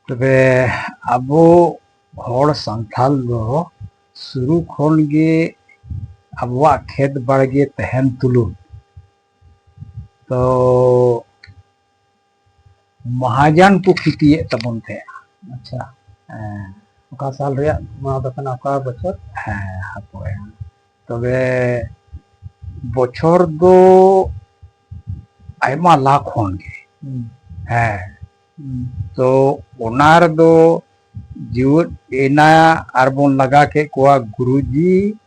तबे अबो हर संथाल दो शुरू खन गे अबवा खेत बाड़गे तहन तुलु तो महाजन को खितिए तबन थे। अच्छा ओका साल रे मा दकना ओका बछर हाँ हापोए तबे बछर दो आयमा लाख होंगे हाँ तो ओनार दो जीवन एना आरबन लगा के कोआ गुरुजी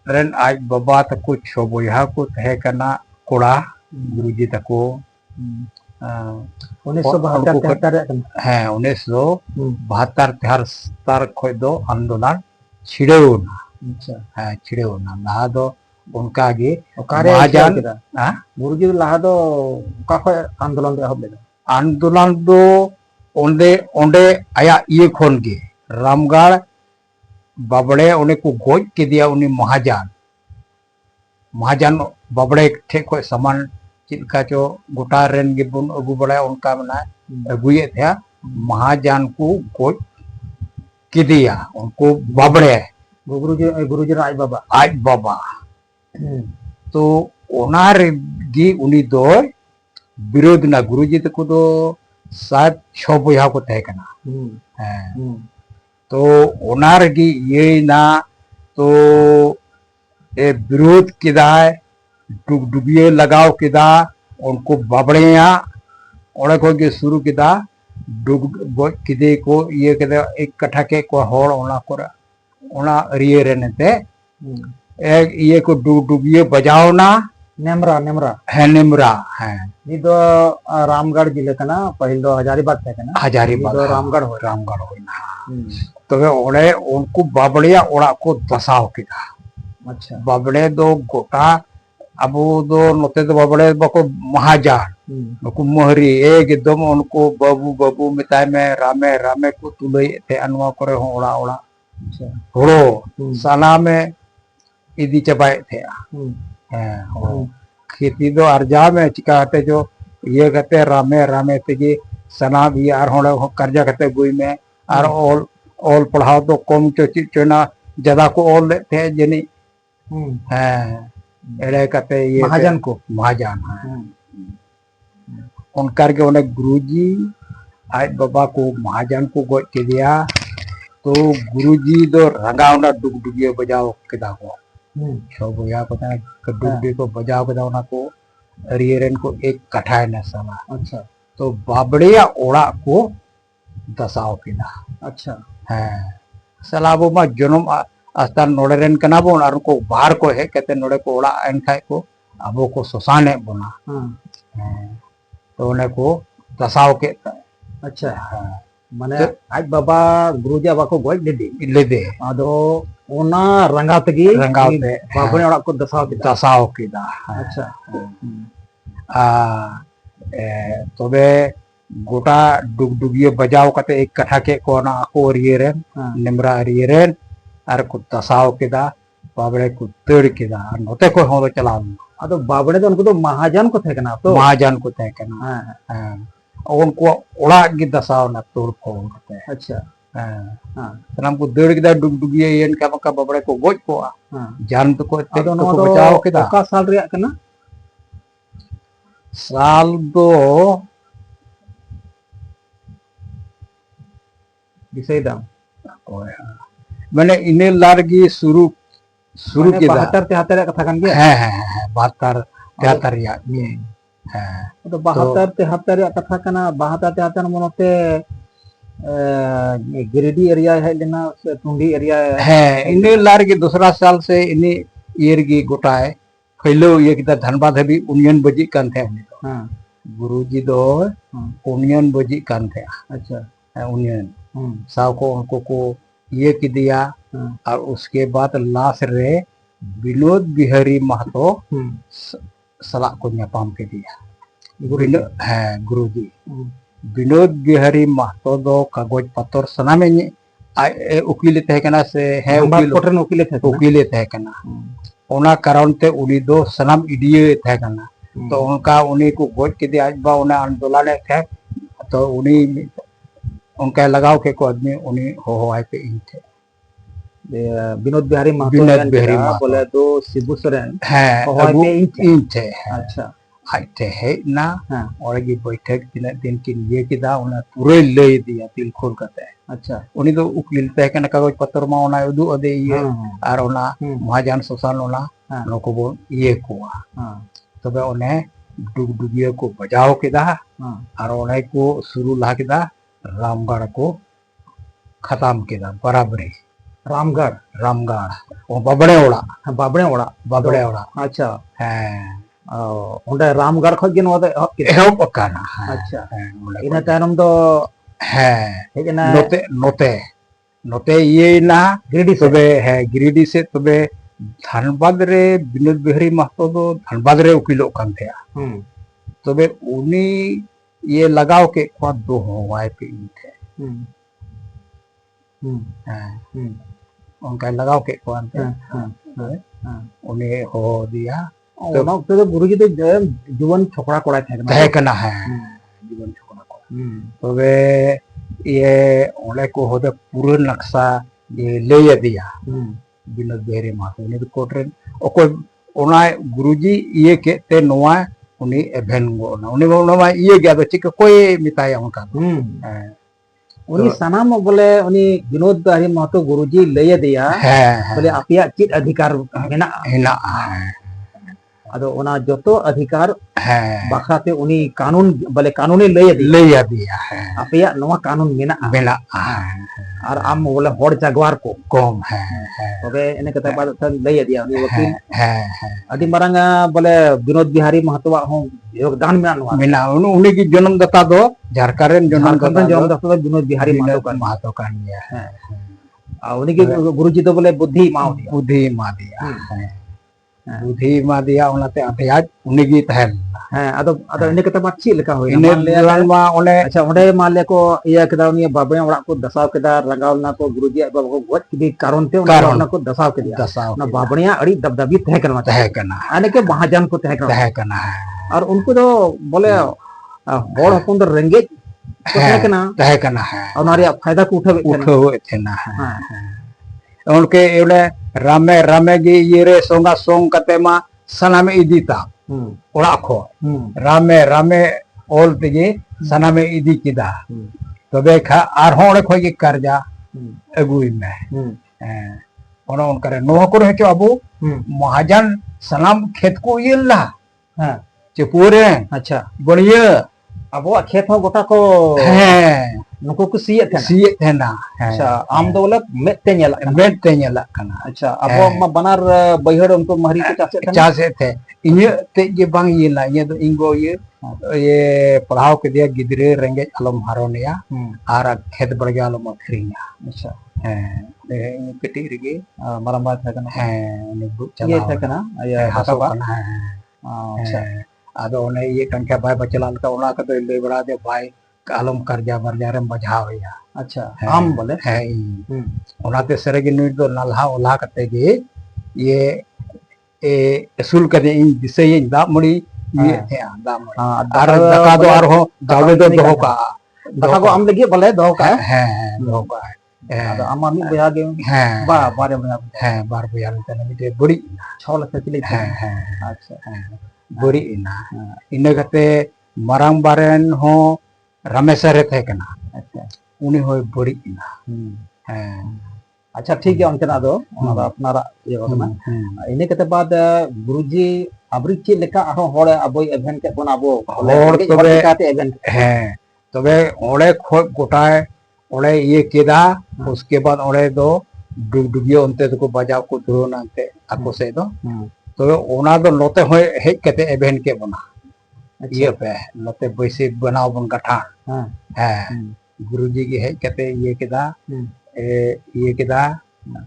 रन आज बाबा तको छो बोया को तहे कना कोड़ा गुरुजी तको 1972 हाँ 1972 खोय दो आंदोलन छिड़ेउना अच्छा हाँ छिड़ेउना लहा दो उनका गे ओकारे महाजन गुरुजी लाहा दो ओका खोय आंदोलन दे हब लेदा आंदोलन दो ओंडे ओंडे आया ये खोन गे रामगढ़ बाबड़े उन्हें को गोज के दिया उन्हें महाजन बाबड़े ठे को सामान चिलका चो गोटा रेन गे बुन अगु बड़ा उनका मना अगुए थे महाजन को गोज के दिया उनको बाबड़े गुरुजी आज बाबा तो ओनार गी उनी दो विरोध ना गुरुजी तक दो सात छो बोया को तय करना तो ओनार गी ये ना तो ए विरोध किदा डुगडुगिए लगाओ किदा उनको बाबड़िया ओड़े को गे शुरू किदा डुग गोज किदे को ये किदा एक कट्ठा के को होड़ ओना कोरा ओना रिये रेनेते एक ये को डुगडुगिए बजाओ ना नेमरा नेमरा है नेमरा है ये दो रामगढ़ जिले का ना पहले दो हजारीबाग थे ना हजारीबाग दो रामगढ़ हो ना तो वे ओड़े उनको बाबड़िया ओड़ा को दसाओ किदा अच्छा बाबड़े दो गोटा अब दो नोते दो बाबड़े बको महाजान बको मोहरी एकदम उनको बाबू बाबू मिताय में रामे रामे को तुले थे अनवा करे हो ओड़ा ओड़ा होड़ो साना में इदी चबाए थे खेती दो अर्जा में चिकाते जो ये कहते रामे रामे तेजी सना भी आर होड़े कर्जा कहते गुई में आर ऑल पढ़ाओ तो कम चो चिचना ज्यादा को ऑल लेते हैं जनी एड़े कहते ये महाजन को महाजन उनकर के उन्हें गुरुजी आज बाबा को महाजन को गोच के दिया तो गुरुजी दो रंगावना डुगडुगिए बजाओ किदा को छो बोया को डुगडुगी को बजाओ किदा उना को रियरन को एक कठाए न समा अच्छा तो बाबड़िया ओड़ा को दसाओ किदा अच्छा है सलाबो मा जन्म अस्तान नोड़ेरन कना बोन और को बाहर को है कहते नोड़े को ओड़ा एन खाए को अबो को सोसाने बोना तो उन्हें को दसाओ के अच्छा माने आज बाबा गुरुजी बाबा को गोज ले दे आदो ओना रंगातगी बाबने ओड़ा को दसाओ किदा अच्छा तबे गोटा डुगडुगिए बजाओ कते एक कथा के कोना को रियरन निमरा रियरन आर को दसाओ किदा बाबड़े को तड़ किदा नोते को हो चलाओ अदो बाबड़े तो उनको तो महाजन को थे कना तो महाजन को थे कना हां उनको ओड़ा की दसाओ ना तोड़ फोड़ करते अच्छा हां सलाम को दड़ किदा डुगडुगिए येन का मका बाबड़े को गोज को जान तो को ते को बचाओ किदा का साल रे कना साल दो दिसई दाम मैंने इने लारगी शुरू किदा 72 कथा कान गया है 72 या ये है तो 72 कथा कना 72 मनोते गिरिडी एरिया है लेना टुंडी एरिया है इने लारगी दूसरा साल से इने ईयर की गोटा है खैलो ये किदा धनबाद है भी उनियन बजी कान थे हां गुरुजी दो उनियन बजी कान थे अच्छा उनियन साव को उनको को ये की दिया और उसके बाद लास्ट रे विनोद बिहारी महतो सला को न्यापाम के दिया गुरुजी विनोद बिहारी महतो दो कागज पत्र सना में उकील थे कना से है उकील थे कना ओना कारण ते उनी दो सनाम इडिये थे कना तो उनका उन्हीं को गोज के दिया आज बा उन्हें आंदोलन थे तो उन्हीं उनका लगाव के को आदमी उन्हीं हो आए पे इन थे विनोद बिहारी महतो विनोद यान बिहारी किदा, महतो। बोले तो शिबू सोरेन है होय अबू पे इन थे अच्छा आज थे है ना हाँ और ये बैठक तीन दिन की ये किदा उन्हें पूरे ले दिया दिल खोल करते अच्छा उन्हीं तो उकिल तय करने कागज पत्र मा उन्हें उदू अदे ये हाँ और उन्हें महाजन सोसाल उन्हें हाँ नको वो ये कुआ हाँ तबे उन्हें डुगडुगिया को बजाओ किदा हाँ और उन्हें को शुरू ला किदा रामगढ़ को खत्म किदा बराबरी रामगढ़ रामगढ़ वो बबड़े ओड़ा हाँ बाबड़े ओड़ा बबड़े ओड़ा अच्छा है उन्हें रामगढ़ खो गिन वादे एहब पकाना अच्छा है इन तायनम दो है हेजना नोते नोते नोते ये ना गिरिडीह से तबे है गिरिडीह से तबे धनबाद रे विनोद बिहारी महतो दो धनबाद रे उकिलो कान थे तबे उनी ये लगाव के को दो होवाए पे इन थे उनका लगाव के को अंते उन्हें हो दिया तो ना तो गुरुजी तो जीवन छोकरा कोड़ा तय करना है जीवन छोकरा को तबे ये उन्हें को होते पूरे नक्शा ये ले दिया विनोद बिहारी महतो उन्हें कोट रे ओको उना गुरुजी ये के ते नोआ उन्हें एवेन गो ना उन्हें नोआ ये गया तो चिक कोई मिताया उनका उनी सनाम बोले उनी विनोद बिहारी महतो गुरुजी ले दिया बोले आपिया चित अधिकार मेना हिना अदो उना जोतो अधिकार है बाखाते उनी कानून बोले कानूनी ले दिया है आपिया नवा कानून मेना बेला और आम बोले होड़ जागवार को कम है तबे इने कते बाद ले दिया उनी वकील है अदी मारंग बोले विनोद बिहारी महतो हो योगदान मेना उन्हीं की जन्मदाता दो झारखंड जन्मदाता दो विनोद बिहारी महतो कान गया है उनी के गुरुजी तो बोले बुद्धि मा दिया बुद्धि मा दिया उनाते अतयाज उन्हीं की तहल हैं अदो इने कते बाद ची लेका होय इने मा ओने अच्छा ओडे मान ले को इया केदा उनी बाबे ओड़ा को दसाव केदा रंगाव ना को गुरुजी बाबा को गोज की कारण ते उना को दसाव के दिया ना बाबणिया अड़ी दबदबी तह करना आने के महाजन को तह करना है और उनको तो बोले होड़ हपन तो रेंगेज तह करना है और नारिया फायदा को उठावे थे ना उनके एवले रामे रामे गी ये रे सोंगा सोंग कते मा सनामे इदीता ओड़ा खो रामे रामे ओल तेगे सनामे इदी किदा तबे खा आर होड़े खो गी कर्जा अगुई में ओना उनका रे नो को रे अबू महाजन सनाम खेत को येला हां चे पूरे अच्छा बढ़िया अबो खेत हो गोटा को नुको को सीए थे ना अच्छा आम दो बोले मेते नेला कना अच्छा अबो मा बनार बहिड़ उनको महरी को चासे थे इने ते जे बांग ये ला ये तो इंगो ये पढ़ाव के दिया गिदरे रेंगे आलम हारोनिया आर खेत बढ़िया आलम अखरिया अच्छा है कटी रगे मरम्बा था कना है ये था कना ये हसबा अच्छा आदो ने ये कंख्या भाई बचलान का ओना का तो ले बड़ा दे भाई कालम कर्जा बरजा रे बजाव या अच्छा आम बोले है ओनाते सरेगे नुई दो नल्हा ओला कते गे ये ए असूल कदे इन दिसे ये दा मुड़ी ये थे दा मुड़ी आर दका दो आर हो गावे दो का दका को आम लगी बोले दो का है दो का आदो आमा मी बया गे है बारे बया है बार बया तने मिटे बड़ी 6 लाख से है अच्छा बड़ी इना इने कते मरांग बारेन हो रमेशर थे कना अच्छा उनी होय बड़ी इना है अच्छा ठीक है उनके ना दो अपनारा ये होना इने कते बाद गुरुजी अबरी चे लेका आरो होड़ अबो इवेंट के बन अबो होड़ तबे इवेंट है तबे ओड़े खो गोटाए ओड़े ये केदा उसके बाद ओड़े दो डुगडुगियो उनते को बजाव को धुरो नाते आको से दो तो ओना दो नोते होय हेज कते इवेंट के बना ये पे नोते बैसे बनाव बन गठा है गुरुजी की हेज कते ये केदा ये केदा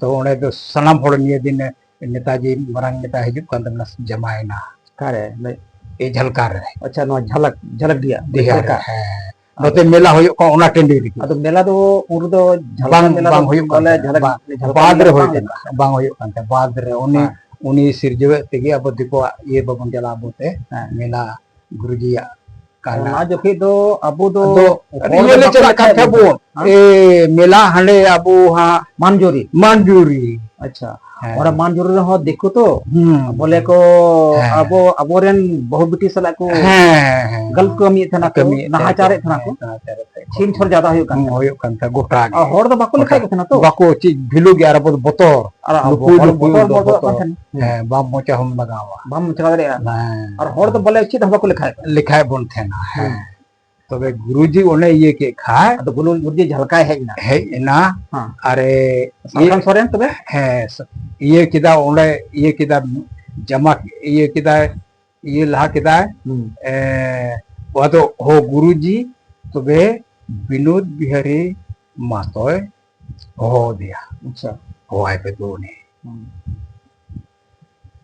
तो ओने तो सनाम होड़ निये दिन नेताजी मरंग नेता हिजुक कांदना जमायना कारे ए झलकार रे अच्छा नो झलक दिया का है नोते मेला होय को ओना टेंडी रे अदो मेला दो उर दो झलक मेला बांग होय बोले झलक बाद रे होय बांग होय कांते बाद रे उनी सिरजवे तेगे अब दिको ये बबन जला बोते मेला गुरुजी काना जो के दो अबो दो ये ले चला का थे बोन ए मेला हंडे अबो हाँ मानजोरी मानजूरी अच्छा और मानजोरी रे हो देखो तो बोले को अबो अबोरेन बहु बेटी सला को गलत कमी थना को नहाचारे थना को छीन छोर ज्यादा होयो कान गोटा और तो बाको लिखाय थना तो बाको ची भिलु के आर बोतर और बाम मोचा हम लगावा बाम मोचा रे और और तो बोले ची बाको लिखाय बोन थेना तबे गुरुजी ओने ये के खाए तो गुरुजी झलकाय है ना अरे साखन सोरेन तबे है ये किदा ओने ये किदा जमा ये किदा ये ला किदा वो तो हो गुरुजी तबे विनोद बिहारी मातोय हो दिया अच्छा हो आए पे दो ने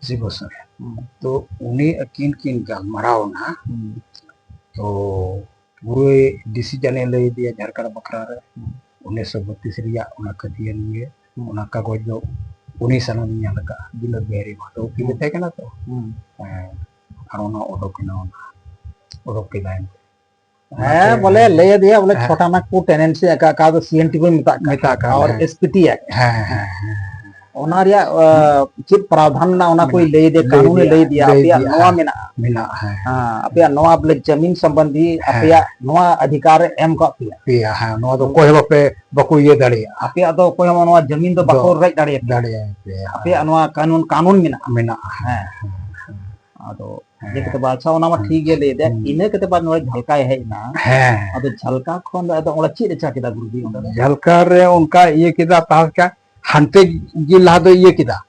जीवो समय तो उन्हें किन किन गलमराव ना तो गुरु डिसीजन ले दिया झारखंड बखरा रे 1932 रिया उना कदियन ये उना कागज दो उनी सनम ᱧᱮᱞ का विनोद बिहारी मातो की लेते कना तो अरोना ओडो के है बोले ले दिया बोले छोटा ना को टेंडेंसी का तो सीएनटी को मिता का और एसपीटी है ओनारिया चित प्रावधान ना ओना कोई ले दे कानून ले दिया अपिया नवा मिना है हां अपिया नवा बोले जमीन संबंधी अपिया नवा अधिकार एम का अपिया हां नवा तो कोई बपे बको ये दड़े अपिया तो कोई नवा जमीन तो बको रज दड़े अपिया नवा कानून मिना है अदो ये के बाद सा ओना मा ठीक ले दे इने के बाद नवा झलका है ना है अदो झलका खोन अदो ओला ची रे चाकेदा गुरुजी झलका रे उनका ये किदा तास का हंते जी ला दो ये किदा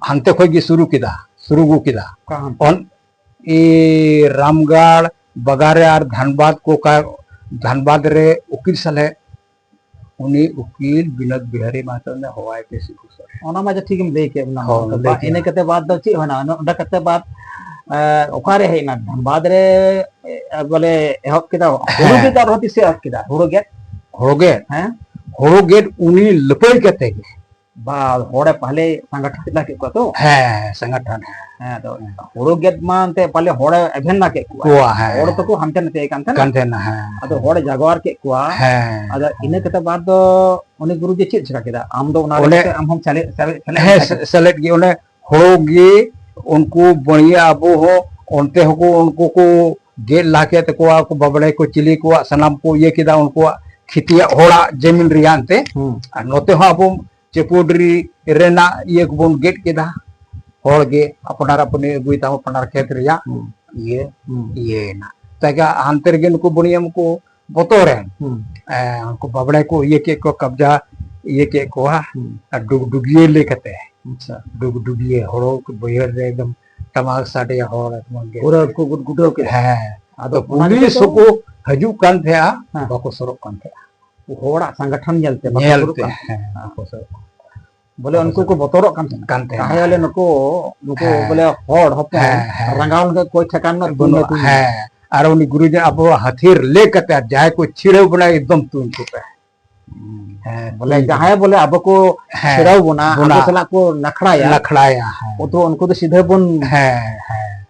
हंते खोई की शुरू गु किदा और ये रामगढ़ बगारे और धनबाद को का धनबाद रे उकील सले उन्हीं उकील विनोद बिहारी मातो ने हवाई के सिखु ओना मा ठीक में देखे ना इने कते बाद दो ची होना ओडा कते बाद ओकारे है ना धनबाद रे बोले एहब किदा हुरु के दार होती से किदा हुरु गेट हैं होड़ो गेट उन्हीं लपई कहते हैं बाद होड़े पहले संगठन के को तो है संगठन है तो होड़ो गेट मानते पहले होड़े अभिन्न ना के को है होड़ तो को हमते नते कांथे ना है अदो होड़े जागवार के को है अदो इने के बाद दो उनी गुरुजी चित छका केदा आम दो उना हम चले सेलेक्ट के उन्हें होड़ोगे उनको बढ़िया अबो हो उनते हो उनको को गेट लाके तो को बबड़े को चिली को सनाम को ये किदा उनको खितिया होड़ा जमीन रियानते नोते हो अब चेपुडरी रेना ये बोन गेट केदा होड़गे अपनार अपने गुइता अपनार खेत रिया ये ना तका अंतर गे नुको बनियम को बतोरे उनको बबड़े को ये के को कब्जा ये के को डुगिए लेकते अच्छा डुगिए होड़ो बहर रे एकदम टमाक साटे होड़ पूरा को गुडो के है अदो पुलिस को हजू कान थे बाको सरो कान थे होड़ा संगठन जलते बोले उनको को बतौर कान थे वाले नुको बोले होड़ हपन रंगाउन के कोई ठिकाना न है और उन गुरुजी अब हथियार ले कते जाए को छिड़े बना एकदम तुम को पे बोले जहां बोले अब को छिड़ाव बना अब सला को नखड़ाया वो तो उनको तो सीधे बुन है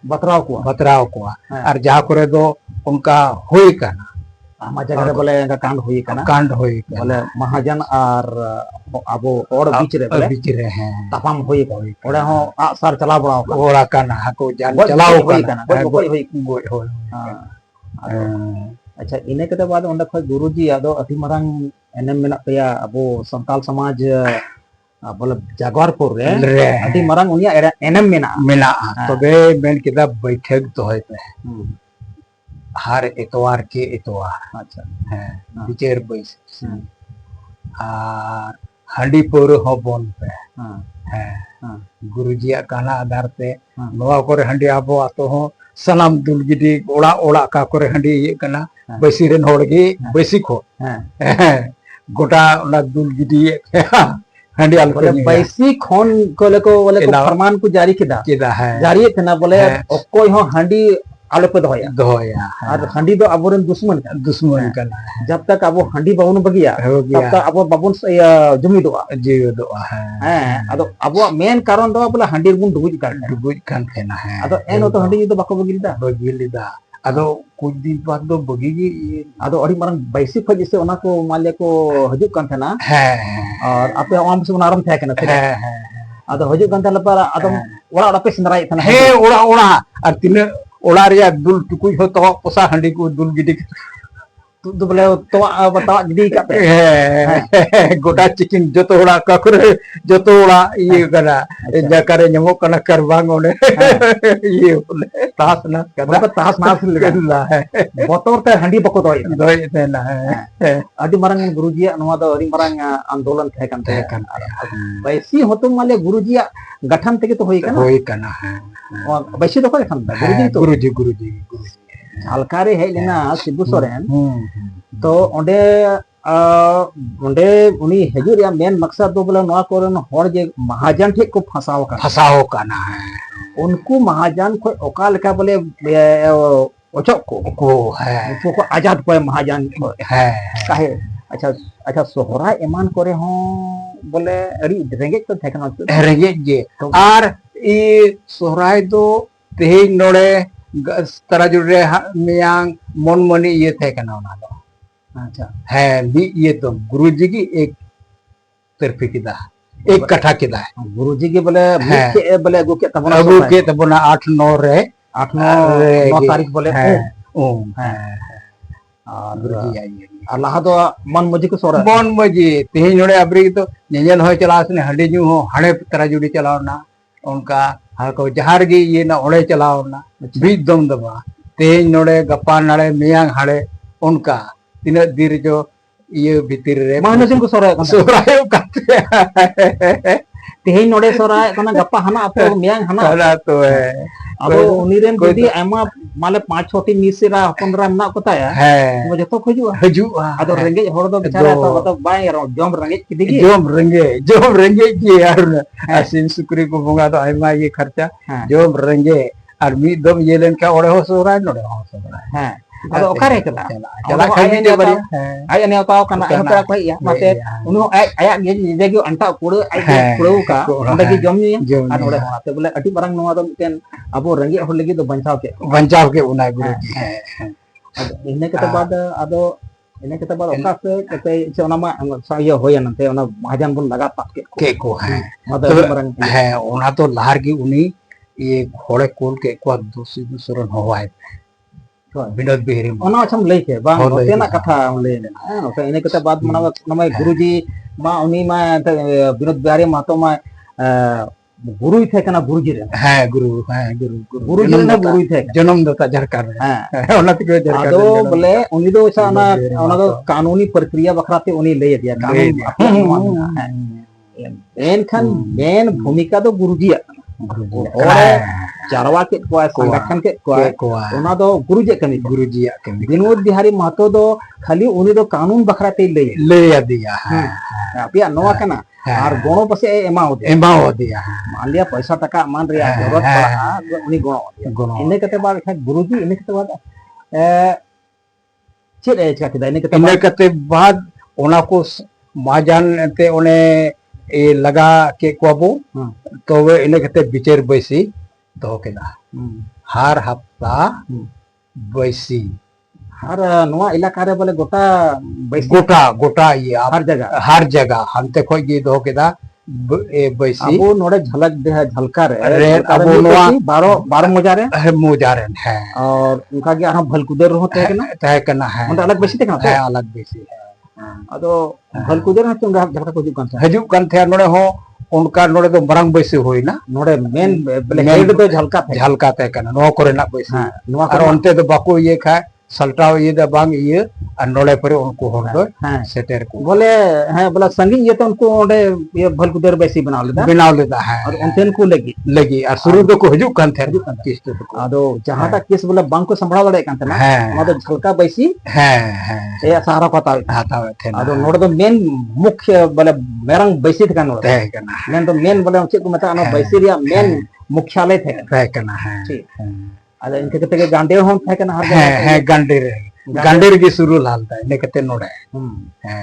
बतराव को और जहाँ करे दो उनका होई करना हमारे जगह बोले इनका कांड होई बोले महाजन और अब और बीच रे हैं तपम होई ओडे हो सर चला बड़ा ओरा काना को जान चलाओ होई अच्छा इने के बाद ओंडे खय गुरुजी आदो अति मरंग एनएम मेना पेया अब संताल समाज बोले जागवारपुर रे अति मरंग उनिया एनएम मेना तबे मेन किदा बैठक तो है पे हर इतवार के इतवार अच्छा है विचार बैस और हंडी पौर हो बोन पे है गुरुजी काना आधार पे नवा करे हंडी आबो आतो हो सलाम दुलगिडी ओड़ा ओड़ा का करे हंडी ये कना बैसी रेन होड़गी बैसी खो गोटा ओला दुलगिडी हंडी आल बोले बैसी खोन को बोले फरमान को जारी किदा है जारी थे ना बोले कोई हो हंडी आलो पे दोया और हंडी दो अबोरन दुश्मन का जब तक अब हंडी बाबून बगिया तब तक अब बाबून जमी दो है अदो अब मेन कारण दो बोले हंडी बुन डुबुज कान फेना है अदो एनो तो हंडी तो बाको बगिलदा अदो कुछ दिन बाद दो बगी अदो अड़ी मारंग बैसी खो जैसे ओना को माले को हजू कान थे ना और आपे ओम से उनारम थे कना थे अदो हजू कान थे लपर अदो ओड़ा ओड़ा पे सिंदराई थे ना हे ओड़ा ओड़ा और तिने ओड़ा रिया दुल टुकुई हो तो पोसा हंडी को दुल गिडी तो बोले तो बताओ गिडी का पे गोटा चिकन जो तो ओड़ा ककुर जो तो ओड़ा ये कना जकरे नमो कना करबांग ओने ये बोले तास ना कना तास ना ला है बतौर ते हंडी बको दोय ते ना है अडी मारंग गुरुजी नवा दो अडी मारंग आंदोलन थे कन बैसी होतो माले गुरुजी गठन ते तो होई कना बैसी तो कोई खन गुरुजी हलकारे है लेना सिबू सोरेन तो ओंडे ओंडे उनी हजू रिया मेन मकसद दो बोले नवा कोरन होर जे महाजन ठे को फसाओ काना है उनको महाजन को ओका लेका बोले ओचक को है उनको आजाद को महाजन है काहे अच्छा अच्छा सोहरा ईमान करे हो बोले अरी रेंगे तो थेकना रेंगे जे आर ई सोहराय दो तेही नोड़े तरा जुड़े मियांग मन मनी ये थे कना ना दो अच्छा है भी ये तो गुरुजी की एक तरफी किदा एक कथा किदा है गुरुजी की बोले बोले अगु के तबना 8-9 रे 8-9 तारीख बोले ओ है गुरुजी आई अल्लाह दो मन मजी को सोरा मन मजी तेही नोड़े अबरी तो नेजन होय चलासने हंडी जू हो हाणे तरा जुड़ी चलावना उनका हाको जहार गी ये ना ओड़े चलावना बीज दम दबा तेज नोड़े गप्पा नाड़े मियांग हाड़े उनका तीन दीर जो ये भीतर रे महानजन को सोराय करते तेज नोड़े सोराय कना गप्पा हना आपको मियांग हना तो है अब उनीरेन जदी आमा माले 5-6 टी मिसरा 15 मना कोताया है वो जतो हजू अदो रेंगे होड़ दो बेचारा तो बाय जम रेंगे किदिगी जम रेंगे की यार असिन सुकरी को बोंगा तो आइमा ये खर्चा जम रेंगे और मी दम ये लेन का ओड़े हो सोराय नोड़े हो सोराय हां अदो ओकारे चला खाई दे बड़ी आय ने ताव कना एहतरा को या माते उनो आया ये जो अंटा पुड़ आय पुड़ो का अंडा की जम नि आ नोड़े होते बोले अटी बरंग नवा दो मिटेन अबो रेंगे हो लगी तो बंचाव के उना गुरुजी है इने के बाद अदो इने के बाद ओका से कते ओना मा ये होय नते ओना महाजन बन लगा पात के को है मतलब बरंग है ओना तो लहर की उनी ये घोड़े कोल के को दूसरन होवाय विनोद बिहारी ओना अच्छा लई के बांग तेना कथा ले लेना ओके इने के बाद मना नमय गुरुजी मा उनी मा विनोद बिहारी महतो मा गुरु थे कना गुरुजी रे है गुरुजी ने गुरु थे जन्मदाता झरकार है ओना ते झरकार तो बोले उनी दो ऐसा ओना दो कानूनी प्रक्रिया बखराते उनी ले दिया कानून एनखान मेन भूमिका तो गुरुजी चारवा के संगठन के ओना दो गुरुजी कमी विनोद बिहारी महतो दो खाली उनी दो कानून बखराते ले दिया अपिया नोआ कना और गोणो पसे एमाओ दिया मान लिया पैसा टका मान रिया जरूरत पड़ा उनी गोणो इने कते बाद गुरुजी इने कते बाद चेद एचका किदा इने कते बाद ओना को माजान ते ओने ए लगा के कोबो तो वे इने कते बिचेर बैसी तो केदा हर हफ्ता बैसी हर नवा इलाका रे बोले गोटा बैसी गोटा ये हर जगह हमते खोय गे दो केदा ए बैसी अब नोडे झलक दे झलका रे अब नवा 12 मोजारे है और उनका के आरो भलकुदर होते है कना है उनका अलग बैसी देखना है अलग बैसी है अदो भलकुदर हतुं झलका को हजू कान थे नोडे हो उनका नोडे तो बरंग बैसी होइना नोडे मेन बोले हेड तो झलका ते कना नो करे ना बैसी नोवा कर ओनते तो बाको ये खा सल्टाव ये दा बांग ये नोड़े पर उनको होड़ दो सेटर को बोले हैं बोला संगी ये तो उनको ओडे ये भलकुदर बैसी बना लेता है और उनतेन को लगी और शुरू तो को हजू कान थे किस तो आदो जहां तक किस बोले बांग को संभाल लड़े कान थे ना मतलब झलका बैसी है ये सारा पता थे आदो नोड़ तो मेन मुख्य बोले मेरंग बैसी थे कान थे कना मेन तो मेन बोले चेक को मता ना बैसी रिया मेन मुख्यालय थे कना है अरे इनके कते के गांडेर होन थे कना हर है गांडेर की शुरू लालता इने कते नोड़े है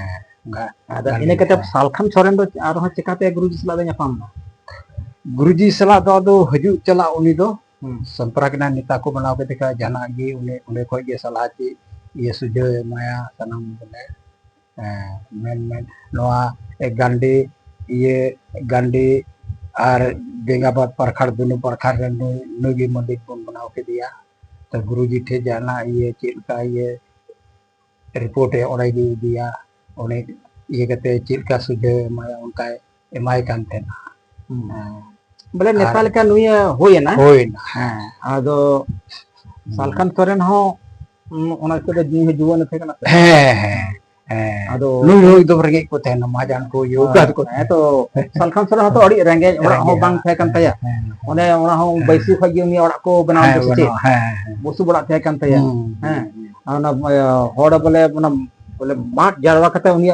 आदा इने कते सालखन छोरेन दो आरो चिकाते गुरुजी सला दे ᱧᱟᱯᱟᱢ गुरुजी सला दो हजू चला उनी दो संपर्क नेता को बनाव के देखा जाना गी उन्हें खोज के सलाह ची ये सुझाव माया सनम बोले मेन नोआ एक गांडी ये गांडी और बेंगाबाद परखड़ दोनों परखड़ नुगी मंदिर बनाव के दिया तो गुरुजी थे जाना ये चीज का ये रिपोर्ट है और दिया उन्हें ये कहते चीज का सुझाव माया उनका एमआई कान थे ना बोले नेपाल का नुई होय ना आदो सालखान सोरेन हो ओना को जी जुवन थे कना आदो नुई दो रगे को थे ना माजान को योगा को तो सालखान सोरेन तो अड़ी रेंगे ओरा हो बांग थे kan तया ओने ओना हो बैसी खय उनी ओरा को बनाव दो से बुसु बड़ा थे kan तया ओना होड़ बोले बोले माट जारवा कते उनी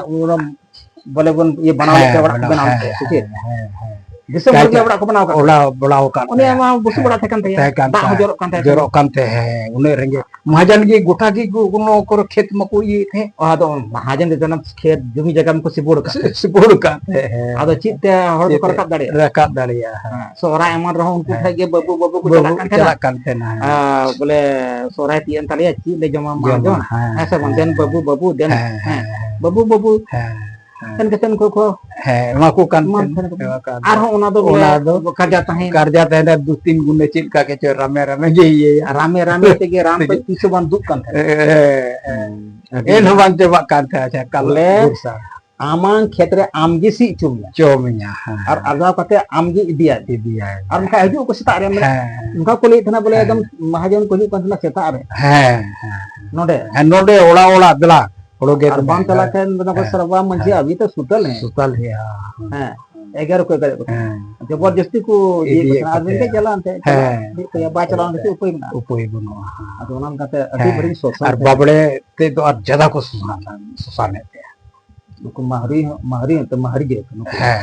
बोले बन ये बनाव के ओरा बनाव से जिससे मुझे बड़ा को बनाओ का उन्हें वहाँ बुसु बड़ा थे दाह जोरक कांते हैं उन्हें रेंगे महाजन की गोटा की गुनो को खेत में कोई ये थे आदो महाजन के जन्म खेत जमी जगह में को सिबोड़ का आदो चित्ते हर को रकाब दाड़िया सोरा एमन रहो उनको थे ये बबू को चला कांते ना बोले सोरा तियन तलिया ची ले जमा महाजन ऐसे बनते बबू देन बबू kan keten ko maku kan arho ona do karja tahen 2-3 गुने चिलका के चो rame rame te ge ram pe pisu banduk kan en hoban coba kan tha acha kalle amang khetre amgi si chumnya ar arda kate amgi idia ar maka haju ko sita re maka ko le thana bole ekdam mahajan ko ju kan thana seta re node ola dela बम चला के मतलब सरवा मंझी अभी तो सुतल है हां 11 को जबरदस्ती को ये आदमी के चलाते तो या बा चलाने से उपाय बनो अदोनम कते अति बड़ी सोच और बबड़े ते तो और ज्यादा को सुसाने थे को महरी तो महरी गे है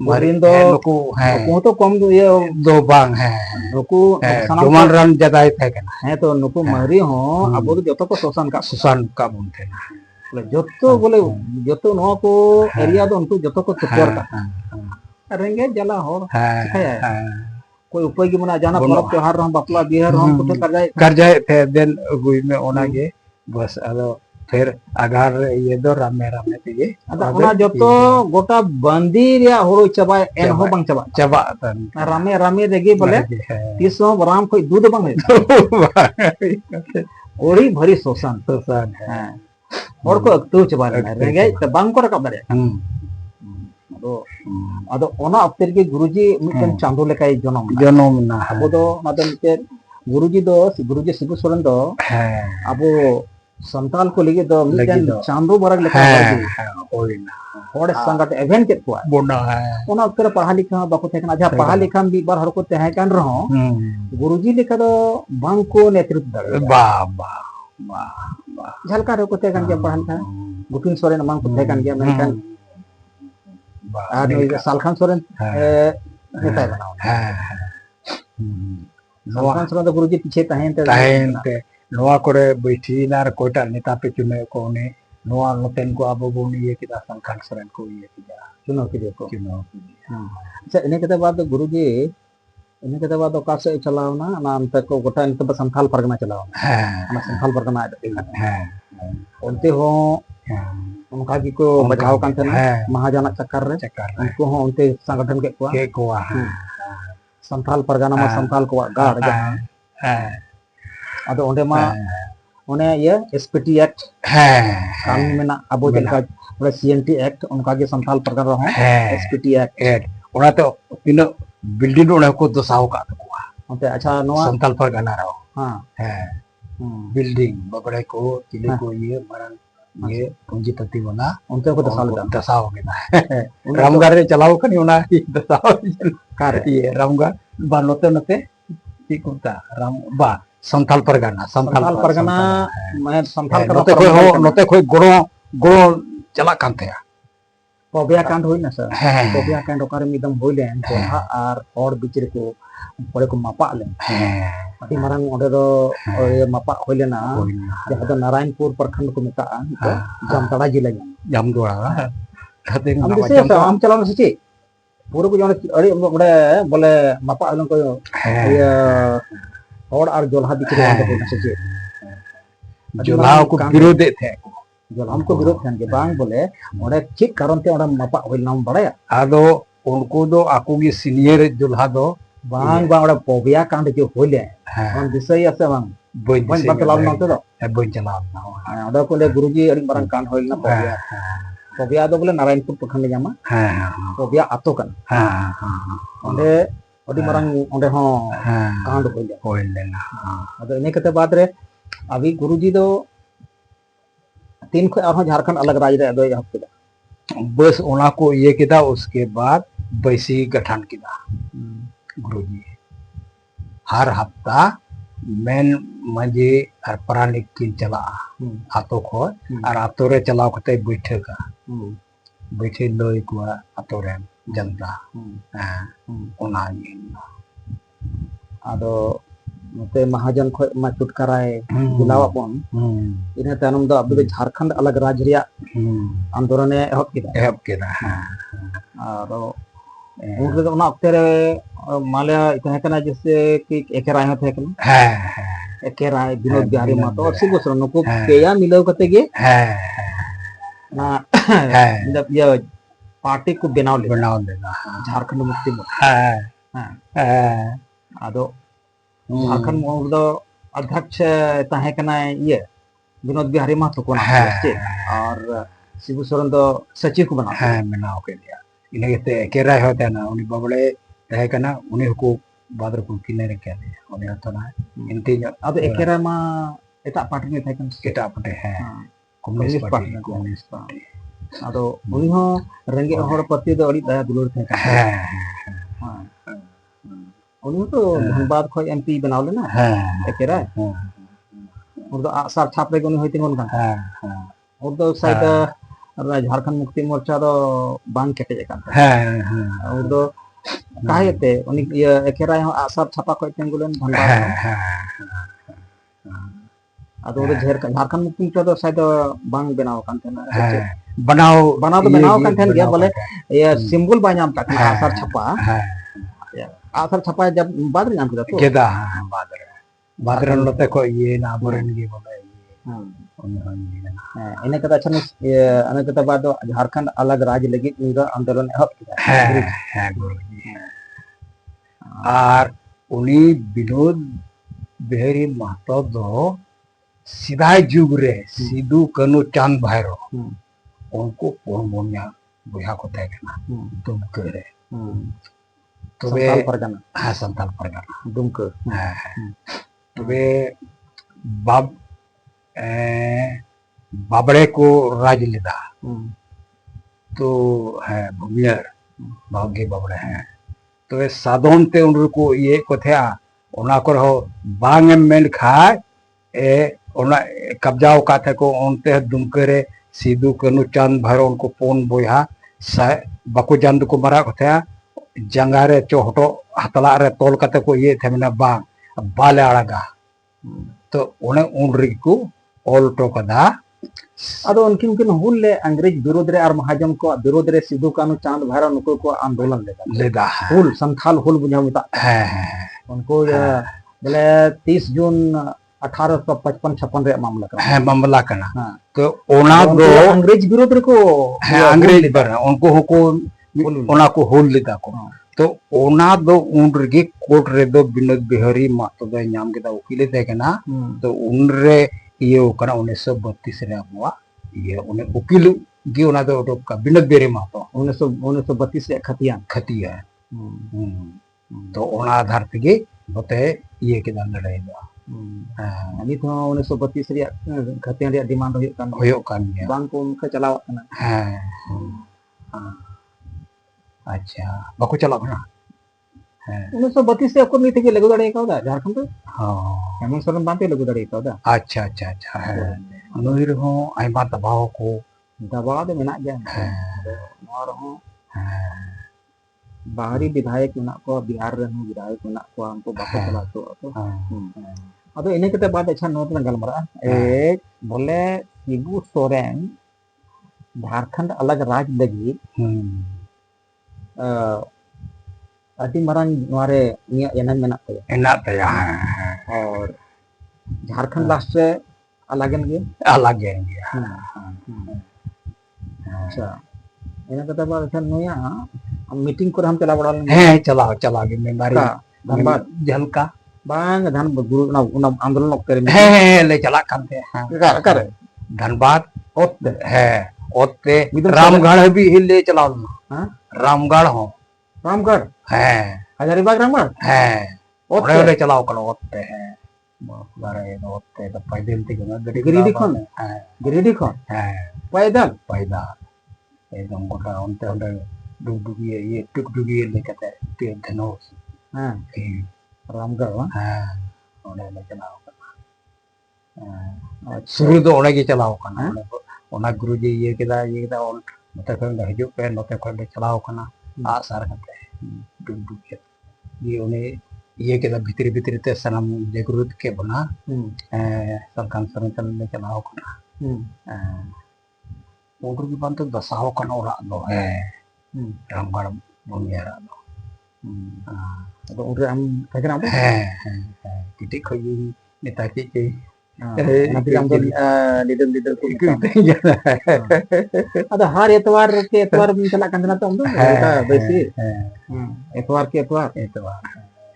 महरीन दो तो कम ये दो बांग है नुकु जुमान रन ज्यादा थे है तो नुकु महरी हो अब तो जतो को सुसान का बोलते ना जोतो बोले जोतो नो को एरिया दो उनको जोतो को टुकर का रेंगे जला हो सिखाया कोई उपाय की मना जाना पर्व त्योहार रहो बपला बिहार रहो कुछ कर जाए थे देन गुई में ओना गे बस अदो फिर अगार ये दो रामे ते ओना जोतो गोटा बंदी रिया होरो चबा एन हो बंग चबा रामे देगे बोले 300 ग्राम कोई दूध बंग ओरी भरी शोषण है और को अक्तु चबा रेंगे त बांग को रकब दरे अदो ओना अक्तर के गुरुजी मिटन चांदो लेकाय जनम ना अबो दो मादन के गुरुजी सिबु सोरेन दो अबो संताल को लेके दो मिटन चांदो बरग लेकाय होड़ संगत इवेंट के को बोना है ओना अक्तर पढ़ा लिखा बाको थे अच्छा पढ़ा लिखा भी बार हर को तहे कान रहो गुरुजी लेका दो बांग को नेतृत्व दरे वाह झलका रे को थे कान के पढ़न था गुपिन सोरेन मांग को थे कान के मेनकान आदमी सालखान सोरेन नेता बनाओ सालखान सोरेन तो गुरुजी पीछे तहेन ते नोआ करे बैठी नार कोटा नेता पे चुने को ने नोआ नोतेन को अब बोनी ये किदा सालखान सोरेन को ये किदा चुनाव के देखो अच्छा इने के बाद गुरुजी इने के बाद का से चलाओ ना नाम तक को गोटा इनके संथाल परगना चलाओ ना संथाल परगना है उनते हो उनका की को बचाव कान थे महाजन चक्कर रे उनको हो उनते संगठन के को संथाल परगना में संथाल को गाड़ अदो ओंडे मा ओने ये एसपीटी एक्ट कानून में ना अबो जलका बोले सीएनटी एक्ट उनका के संथाल परगना रहो एसपीटी एक्ट ओना तो तीन बिल्डिंग ओने को दसाव का ओते अच्छा नो संथाल परगना रहो हां है बिल्डिंग बबड़े को चिले को ये मरण ये पूंजीपति बना उनते को दसाव के रामगढ़ रे चलाओ कनी ओना दसाव कार ये रामगढ़ बा नोते की कुता राम बा संथाल परगना मैं संथाल नोते कोई गोड़ो चला कांते पबिया कांड होई ना सर पबिया कांड ओकर मिदम होइले तोहा आर और बिचर को पड़े को मापा ले अति मारंग ओडे दो ये मापा होइले ना जहां दो नारायणपुर प्रखंड को मेता जामताड़ा जिला जामदोड़ा खाते हम चलाओ से पूरा को जो अड़ी बड़े बोले मापा हलन को ये और जोल्हा दिखे से चे जोल्हा को विरोध थे जोल्हा को विरोध थे के बांग बोले ओडे चिक कारण ते ओडे मापा होइल नाम बड़ाया आदो उनको दो आकू की सीनियर जोल्हा दो बांग बांग ओडे पोबिया कांड जो होइले हम दिसई असे बांग बन बतलाव ना तो बन चलाव ना ओडे को ले गुरुजी अड़ी बरन कांड होइल ना पोबिया पोबिया दो बोले नारायणपुर प्रखंड जामा पोबिया आतो कन ओडे अड़ी मरंग ओडे हो कांड होइले ना अदो इने कते बाद रे अभी गुरुजी दो तीन खो और झारखंड अलग राज्य रे अदो यह केदा बस ओना को ये केदा उसके बाद बैसी गठन केदा गुरुजी हर हफ्ता मेन मजे और प्राणिक किन चला आतो खो और आतो रे चलाव कते बैठे का बैठे लई को आतो रे जनता ओना आदो नते महाजन खो मा छुटकाराय दिलावा पन इने तानम दो अब झारखंड अलग राज्य रिया आंदोलन एहब केदा और उनके तो ना अक्ते रे माल्या इतने कना जैसे कि एकेराय थे कना एकेराय विनोद बिहारी मातो और सिबो सरन को पेया मिलो कते गे ना जब ये पार्टी को बनाव लेना झारखंड मुक्ति मोर्चा आदो झारखंड दो अध्यक्ष तहे कना ये विनोद बिहारी मातो को और सिबू सोरेन दो सचिव को बनाव के दिया इने के केराय होता ना उनी बबड़े तहे कना उनी को बादर को किने रे के उनी होता ना इनते अब एकेरा मा एटा पार्टी में थे कन एटा पार्टी है कम्युनिस्ट पार्टी आदो उनी हो रंगे हर प्रति दो अड़ी दया दुलर थे हां उनी तो धनबाद खो एमपी बनाव लेना एकेरा और दो आसार छाप रे उनी होइतिन बन और दो साइड झारखंड मुक्ति मोर्चा दो बांग केटे का और दो काहेते उनी ये एकेरा हो आसार छापा को तेंगुलन धनबाद आदो झारखंड मुक्ति मोर्चा दो साइड बांग बनाव कान थे बनाव कान थे गया बोले ये सिंबल बा नाम का आसार छापा जब बाद नाम केदा बाद लते को ये ना बरन गे बोले इने कदा अच्छा अने कदा बाद झारखंड अलग राज्य लगी उनका आंदोलन एहब और उनी विनोद बिहारी महतो दो सीधा जुग रे सिदू कनु चांद भैरो उनको पोन मोनिया बुया को थे कना दुमके रे तबे हाँ संताल परगना दुमके तबे बाबड़े को राज लेदा तो है भूमियर भाग्य बाबड़े हैं तो ये साधन ते उनको ये को थे ओना को हो बांग मेन खाए ए ओना कब्जाओ का थे को उनते दुमके रे सिदू कनु चांद भैरो उनको पोन बोया बाको जंद को मरा को थे जंगारे चोहटो हतला रे तोल कते को ये थे मना बाले आड़गा तो उन्हें उन री को ऑल टोकदा अदो उनकिन हुल ले अंग्रेज विरोध रे और महाजन को विरोध रे सिदू कानू चांद भैरव नुको को आंदोलन लेदा हुल संथाल हुल बुझा मिता उनको बोले 30 जून 1855-56 रे मामला करना तो ओना दो अंग्रेज विरोध रे को अंग्रेज बर उनको ओना को हुल लेदा को तो ओना दो उन रे कोर्ट रे दो विनोद बिहारी मातो दो नाम के वकील थे कना तो उन रे ये कना 1932 रे हुआ ये उन्हें वकील गे ओना दो का विनोद बिहारी मातो 1932 रे खतिया तो ओना आधार पे होते ये के लड़ाई दो अभी तो 1932 रे खतिया रे डिमांड होयो कान बांग को उनका चलावा कना अच्छा बाको चला ना 1932 से आपको नीति के लगू दड़े का होता झारखंड हां हेमंत सोरेन बांते लगू दड़े का होता अच्छा अच्छा अच्छा है नोहिर हो आइमा दबाव को दबाव दे मेना गया और हो बाहरी विधायक मेना को बिहार रे विधायक मेना को हमको बाको चला तो अबे इने कते बात अच्छा नोट में गलमरा एक बोले सिबू सोरेन झारखंड अलग राज्य लगी अति मरान नवारे निया एनम मेना तया enak taya और झारखंड राष्ट्र अलगन गे alagen dia अच्छा ina kata ba kan noya meeting को हम चला बड़ा चलाओ के मेमारी धनबाद जलका bang धान गुरु ना आंदोलन करे ले चला कांते कर धनबाद ओते है ओते रामगढ़ भी ले चलाओ हां रामगढ़ हो रामगढ़ है हजारीबाग रामगढ़ है ओते ले चलाओ करो ओते है बारे ओते तो पैदल ती गिरिडीह खन है पैदल एकदम गोटा उनते उनते डुगडुगी ये टुकडुगी लेकते ते धनोस हां रामगढ़ हां ओने ले चलाओ शुरू तो ओने के चलाओ कना ओना गुरुजी ये केदा ओन नते खन हजू पे नते खन चलाओ कना आ सार कते डुगडुगी ये ओने ये केदा भीतरी भीतरी ते सनम जागृत के बना सरकार सरंचल ले चलाओ कना उधर की बात तो दसाओ कना ओरा दो है रामगढ़ बुनियारा दो तो उधर हम कहना है किटी खोई नेता के nanti हम तो लीडर को ada hari etwar ke etwar misalnya kan na to kita besi etwar ke etwar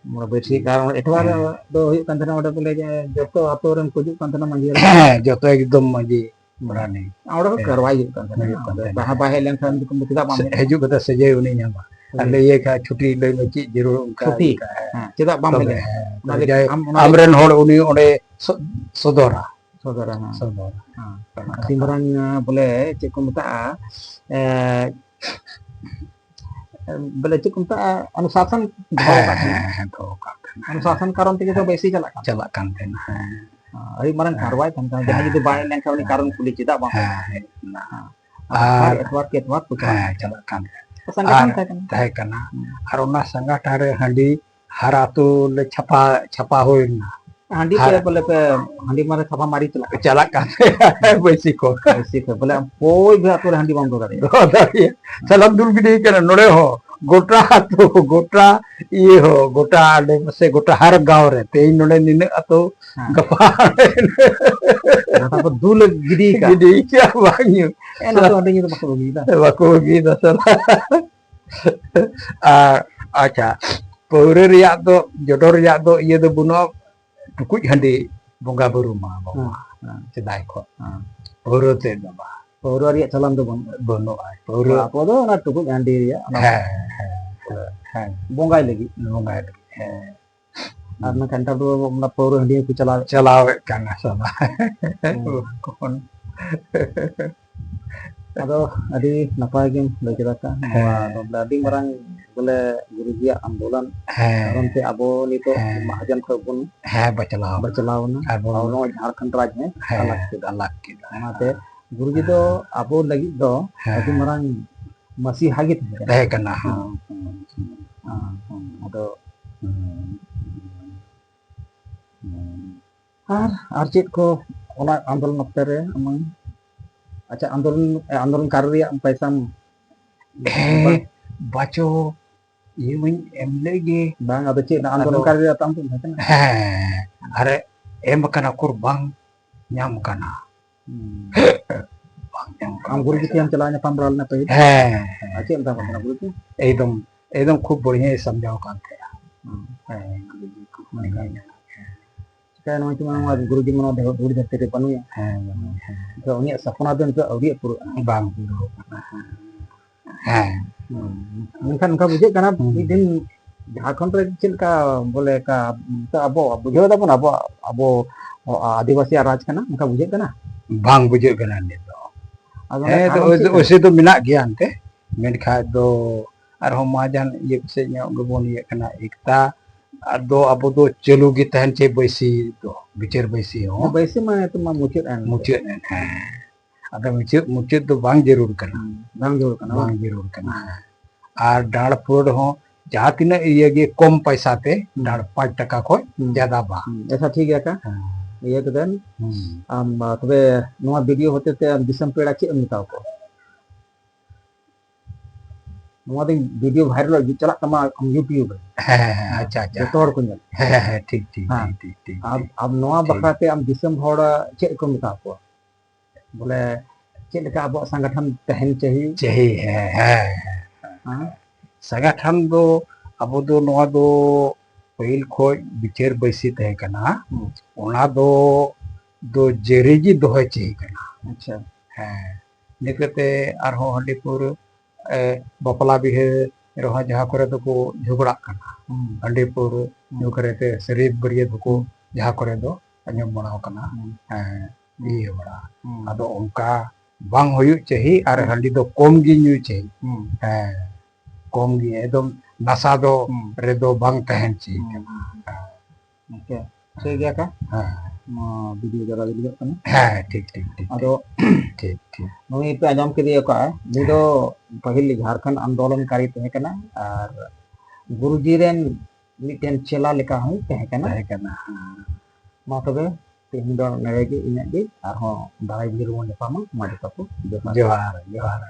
mula besi karena etwar do huyuk kan tana oda boleh joto ato ren kujuk kan tana manji joto ekdom manji berani oda ko karwai kan tana bahaya yang kan tidak paham hiju kata saja uni nyama ale ye ka छुट्टी ले लो ची जरूर उनका छुट्टी tidak paham amren hor uni ode sodora timbaran boleh cik ko mata boleh cik ko mata अनुशासन अनुशासन कारण থেকে তো বেশি চালাkan kan hari marang karwai kan jangan itu baik yang kau ni karun kulit tidak bang etwar ke etwar tu चालाkan संगठन तय करना और उना संगठन हंडी हरातु ले छपा होइना हंडी पे बोले पे हंडी मारे छपा मारी चला का वैसी को बोले कोई भी आतो हंडी बंद करे सलाम दुल की करे नोड़े हो गोटा तो गोटा ये हो गोटा आडे से गोटा हर गांव रहते इन नोड़े निने अतो गपा apa dul gidi क्या वांगू enak tuh adanya tuh बाको गीता सला अच्छा पौरे रिया तो जोडोर रिया तो ये तो बुनो टुकुज हंडी बोंगा बुरु मा सेदाय को पौरे ते दबा पौरे रिया चलन तो बोनो पौरे apa tuh na टुकुज हंडी रिया है बोंगाई lagi है karena kantor tuh na pौरे हंडी ku चलावे करना sama kon ado adi napa game lay kita bahwa blading barang boleh guruji आंदोलन कारण से abo nito महाजन ko pun bercelaw na abo Jharkhand राज्य में अलग के onate guruji do abo lagi do adi marang masih hagit teh kana ado ar chit ko ona आंदोलन okte re amang अच्छा आंदोलन कर रही है पैसा बचो ये मैं एमलेगे bang ada cik आंदोलन कर रही है तम तुम अरे एम कना कुर्बान nyam kana हम गुरु जी हम चलाने पमराल ने पे है अच्छे हम था गुरु जी एकदम खूब बढ़िया समझाओ कांते गुरु जी को kayak nama cuma guru di mana dah guru dah terima penuh ya. So ini sapuna tu untuk awak puru bang puru. Mungkin kau bujuk karena ini Jharkhand tu cil ka boleh ka abo bujuk tu pun abo आदिवासी राज करना मका बुझे करना bang bujuk करना ni तो उसे तो मिला गया अंते मेन खा दो और हम माजन ये से गबोन ये करना एकता दो अब दो चलो की तहन चे बैसी तो बिचर बैसी हो बैसी में तो मुचत है अगर मुचत तो बांग जरूर करना और डाड़ फोड़ हो जहाँ तीन ये कम पैसा ते डाड़ 5 टका को ज्यादा बा ऐसा ठीक है का ये तो देन तबे नवा वीडियो होते ते दिसम पेड़ा चे मिताओ को ᱱᱚᱣᱟ ᱫᱚ ᱵᱷᱤᱰᱤᱭᱳ ᱵᱷᱟᱭᱨᱟल ᱪᱟᱞᱟᱜ ᱛᱟᱢᱟ ᱟᱢ YouTube ᱨᱮ अच्छा अच्छा ᱡᱚᱛᱚ ᱦᱚᱲ ᱠᱚ ᱧᱮᱞ ठीक ठीक हाँ। ठीक ठीक अब नवा बखराते आम दिसम हड़ चेक को मेता को बोले चेक लेका अब संगठन तहन चाहिए चाहिए हाँ संगठन दो अब दो नवा दो पहिल खोज बिचार बैसी तहे कना ओना दो जेरेजी दोहे चाहिए कना अच्छा निकते आरहो हंडीपुर बपला बिहे रहा जहाँ करे तो को झगड़ा कना हंडीपुर जो करे ते शरीफ बरिये को जहाँ करे दो अंजम बनाओ कना ये बड़ा अदो उनका बांग होयु चाहिए और हंडी दो कम गी न्यू चाहिए कम गी एकदम नशा दो रे दो बांग तहन चाहिए ओके ठीक गया का वीडियो जरा वीडियो कना ठीक ठीक ठीक अदो ठीक ठीक नुई पे आजम के दिए का नी दो पहिल झारखंड आंदोलनकारी तहे कना और गुरुजी रेन मिटेन चेला लेका हूं तहे कना मा तबे तेहन दो नरेगे इने गे आर हो दाई बिर वो नेपामा मा जता को जोहार जोहार